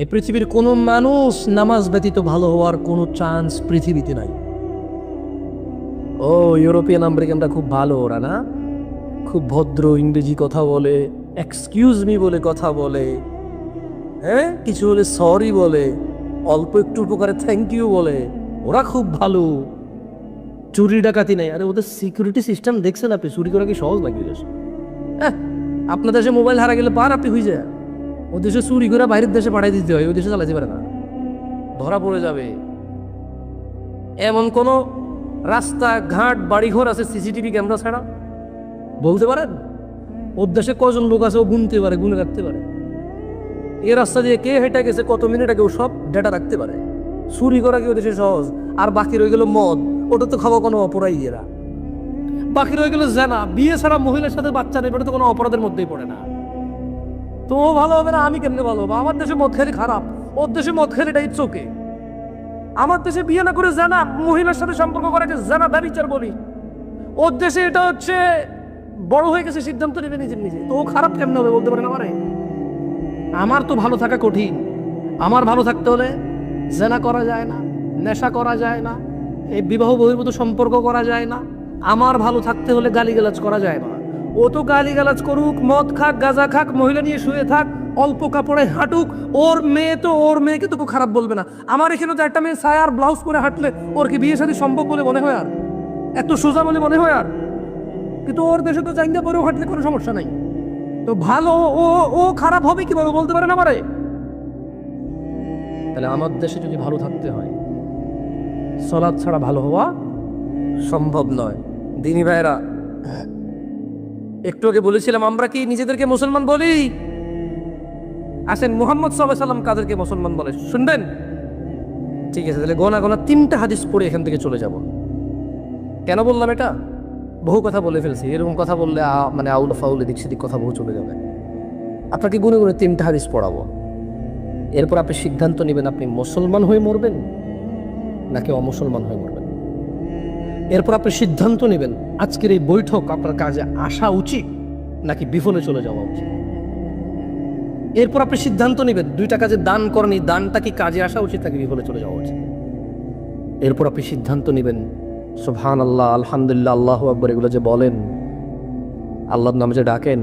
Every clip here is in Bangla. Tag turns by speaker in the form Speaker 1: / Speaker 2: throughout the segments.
Speaker 1: এই পৃথিবীর কোনো মানুষ নামাজ ব্যতীত ভালো হওয়ার কোনো চান্স পৃথিবীতে নাই। ও ইউরোপিয়ান আমেরিকানরা খুব ভালো, ওরা না খুব ভদ্র, ইংরেজি কথা বলে, এক্সকিউজ মি বলে কথা বলে, হ্যাঁ কিছু হলে সরি বলে, অল্প একটু উপকারে থ্যাংক ইউ বলে, ওরা খুব ভালো, চুরি ডাকাতি নাই। আরে ওদের সিকিউরিটি সিস্টেম দেখছেন আপনি? চুরি করা কি সহজ নাকি দেশে? হ্যাঁ, আপনার দেশে মোবাইল হারা গেলে পার আপনি হয়ে যায়, ও দেশে চুরি করে বাইরের দেশে পাঠাই দিতে হয়, ওই দেশে চালাতে পারে না, ধরা পড়ে যাবে। এমন কোন রাস্তা ঘাট বাড়িঘর আছে সিসিটিভি ক্যামেরা ছাড়া? বলতে পারেন? ওর দেশে কজন লোক আছে ও গুনতে পারে, গুনে রাখতে পারে। এই রাস্তা দিয়ে কে হেঁটে গেছে, কত মিনিট আগে, ও সব ডেটা রাখতে পারে। চুরি করা কি ও দেশে সহজ? আর বাকি রয়ে গেল মদ, ওটা তো খাওয়া কোনো অপরাধী এরা। বাকি রয়ে গেল জানা, বিয়ে ছাড়া মহিলার সাথে বাচ্চা নেই, ওটা তো কোনো অপরাধের মধ্যেই পড়ে না। তো ও ভালো হবে না, আমি কেমনে ভালো হবো? আমার দেশে মদ খেলে খারাপ, ওর দেশে মদ খেলে এটা ইচ্ছোকে। আমার দেশে বিয়ে না করে জানা মহিলার সাথে সম্পর্ক করাকে জানা ব্যভিচার বলি, ওর দেশে এটা হচ্ছে বড় হয়ে গেছে, সিদ্ধান্ত নেবে নিজের নিজে। তো ও খারাপ কেমনে হবে বলতে পারেন আমারে? আমার তো ভালো থাকা কঠিন। আমার ভালো থাকতে হলে জেনা করা যায় না, নেশা করা যায় না, এই বিবাহ বহির্ভূত সম্পর্ক করা যায় না। আমার ভালো থাকতে হলে গালিগালাজ করা যায় না। ও তো গালিগালাজ করুক, মদ খাক, গাঁজা খাক, মহিলা নিয়ে শুয়ে থাক, অল্প কাপড়ে হাঁটুক, ওর মেয়ে তো ওর মেয়েকে তো খারাপ বলবে না। আমার এখানে তো একটা মেয়ে সায়া আর ব্লাউজ পরে হাঁটলে ওর কি বিয়ে শাদী সম্ভব বলে মনে হয়? আর এত সোজা বলে মনে হয়? আর কিন্তু ওর দেশে তো চাঙ্গা পরেও হাঁটলে কোনো সমস্যা নাই। তো ভালো ও ও খারাপ হবে কিভাবে বলতে পারেন আমারে? তাহলে আমার দেশে যদি ভালো থাকতে হয়, সালাত ছাড়া ভালো হওয়া সম্ভব নয়। দিনী ভাইরা, একটু আগে বলেছিলাম আমরা কি নিজেদেরকে মুসলমান বলি? আসেন, মুহাম্মদ সাল্লাল্লাহু আলাইহি ওয়াসাল্লাম কাদেরকে মুসলমান বলে শুনবেন? ঠিক আছে, তাহলে গোনা গোনা 3টা হাদিস পড়ে এখান থেকে চলে যাব। কেন বললাম এটা? বহু কথা বলে ফেলছি, এরকম কথা বললে মানে আউল ফাউল এদিক সেদিক কথা বহু চলে যাবে। আপনাকে গুনে গুনে 3টা হাদিস পড়াবো, এরপর আপনি সিদ্ধান্ত নেবেন আপনি মুসলমান হয়ে মরবেন নাকি অমুসলমান হয়ে মরবেন। এরপর আপনি সিদ্ধান্ত নেবেন আজকের এই বৈঠক আপনার কাজে আসা উচিত নাকি বিফলে চলে যাওয়া উচিত। এরপর আপনি সিদ্ধান্ত নেবেন 2টা কাজে দান করেন, এই দানটা কি কাজে আসা উচিত নাকি বিফলে চলে যাওয়া উচিত। এরপর আপনি সিদ্ধান্ত নেবেন সুবহানাল্লাহ, আলহামদুলিল্লাহ, আল্লাহু আকবার এগুলো যে বলেন, আল্লাহর নামে যে ডাকেন,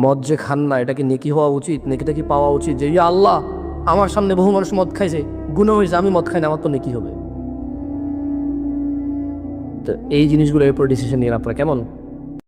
Speaker 1: মদ যে খান না, এটা কি নেকি হওয়া উচিত? নেকিটা কি পাওয়া উচিত? যে ইয়া আল্লাহ, আমার সামনে বহু মানুষ মদ খাইছে, গুনাহ হয়েছে, আমি মদ খাই না, আমার তো নেকি হবে। তো এই জিনিসগুলো এরপর ডিসিশন নিয়ে আপনারা কেমন